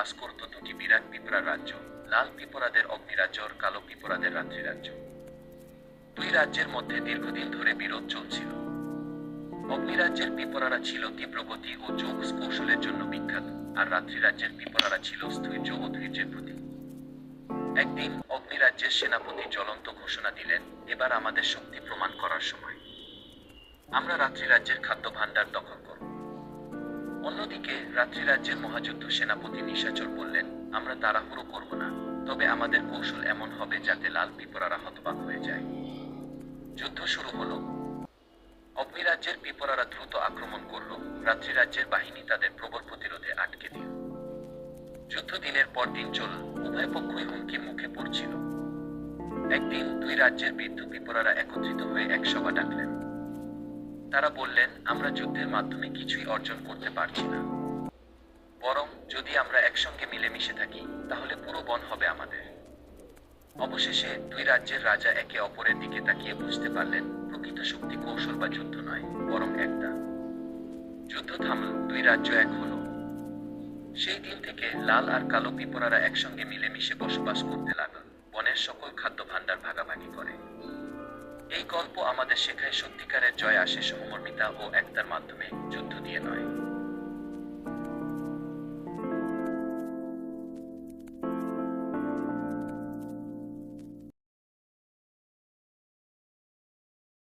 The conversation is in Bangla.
বাস করত দুটি বিরাট পিঁপড়ার রাজ্য, লাল পিঁপড়াদের অগ্নিরাজ্য আর কালো পিঁপড়াদের রাত্রিরাজ্য। দুই রাজ্যের মধ্যে দীর্ঘদিন ধরে বিরোধ চলছিল। অগ্নিরাজ্যের পিঁপড়ারা ছিল তীব্র গতি ও যোগ কৌশলের জন্য বিখ্যাত, আর রাত্রিরাজ্যের পিঁপড়ারা ছিল স্থৈর্য ও ধৈর্যের প্রতীক। একদিন অগ্নিরাজ্যের সেনাপতি জ্বলন্ত ঘোষণা দিলেন, এবার আমাদের শক্তি প্রমাণ করার সময়। আমরা রাত্রিরাজ্যের খাদ্য ভাণ্ডার দখল করব। অন্যদিকে রাত্রিরাজ্যের মহাযুদ্ধ সেনাপতি নিশাচর বললেন, আমরা তাড়াহুড়ো করব না, তবে আমাদের কৌশল এমন হবে যাতে লাল পিঁপড়ারা হতবাক হয়ে যায়। যুদ্ধ শুরু হলো। অগ্নিরাজ্যের পিঁপড়ারা দ্রুত আক্রমণ করল, রাত্রিরাজ্যের বাহিনী তাদের প্রবল প্রতিরোধে আটকে দিল। যুদ্ধ দিনের পর দিন চলল, উভয় পক্ষই হুমকির মুখে পড়ছিল। একদিন দুই রাজ্যের বৃদ্ধ পিঁপড়ারা একত্রিত হয়ে এক সভা ডাকলেন। তারা বললেন, আমরা যুদ্ধের মাধ্যমে কিছুই অর্জন করতে পারছি না, বরং যদি আমরা একসঙ্গে মিলেমিশে থাকি তাহলে পুরো বন হবে আমাদের। অবশেষে দুই রাজ্যের রাজা একে অপরের দিকে তাকিয়ে বুঝতে পারলেন, প্রকৃত শক্তি কৌশল বা যুদ্ধ নয়, বরং একটা। যুদ্ধ থামল, দুই রাজ্য এক হলো। সেই দিন থেকে লাল আর কালো পিঁপড়ারা একসঙ্গে মিলেমিশে বসবাস করতে লাগল, বনের সকল খাদ্য ভাণ্ডার ভাগাভাগি করে। এই গল্প আমাদের শেখায়, সত্যিকারের জয় আসে সহমর্মিতা ও একতার মাধ্যমে, যুদ্ধ দিয়ে নয়।